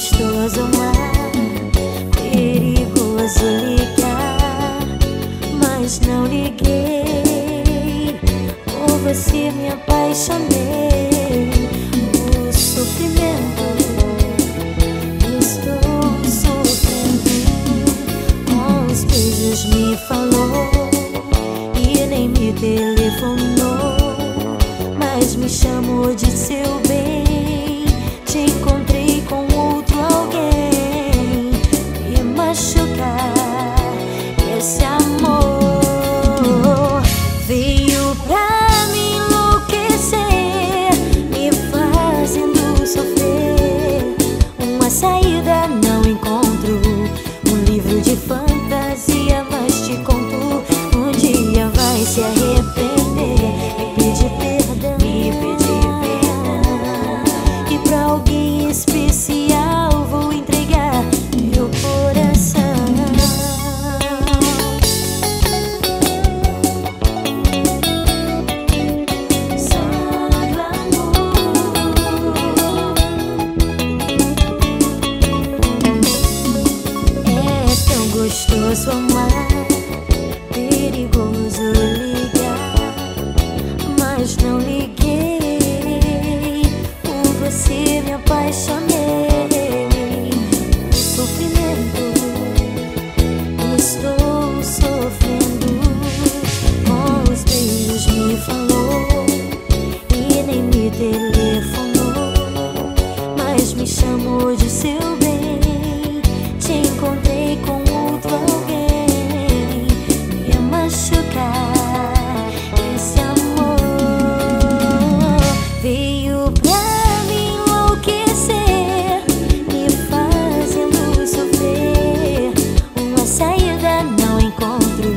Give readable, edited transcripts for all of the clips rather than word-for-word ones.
gostoso amar, perigoso ligar, mas não liguei. Por você me apaixonei. O sofrimento, estou sofrendo. Com os beijos me falou e nem me telefonou, mas me chamou de seu bem. Te encontrei com outro alguém. Me machucar, esse amor veio pra me enlouquecer, me fazendo sofrer. Uma saída não encontro, um livro de fantasia, mas te conto, um dia vai se arrepender e pedir perdão, me pedir perdão. E pra alguém especial vou entregar meu coração. Só glamour. É tão gostoso amar, perigoso ligar, mas não liguei. Por você me apaixonei. O sofrimento, estou sofrendo. Com os beijos me falou e nem me telefonou, mas me chamou de seu bem. Te encontrei com outro alguém. Me machucar, esse amor veio pra me enlouquecer, me fazendo sofrer. Uma saída não encontro,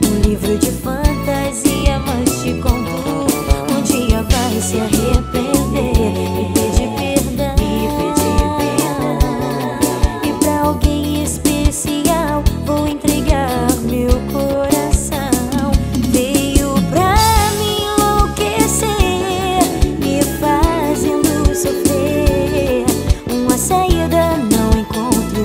um livro de fantasia, mas te conto, um dia vai se arrepender e pedir perdão, me pedir perdão. E pra alguém especial vou entregar meu coração. Veio pra me enlouquecer, me fazendo sofrer. Uma saída não encontro,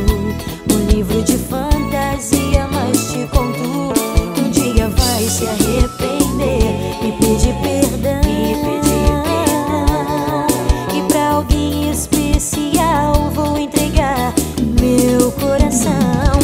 um livro de fantasia, mas te conto, um dia vai se arrepender e pedir perdão, me pedir perdão. E pra alguém especial vou entregar meu coração.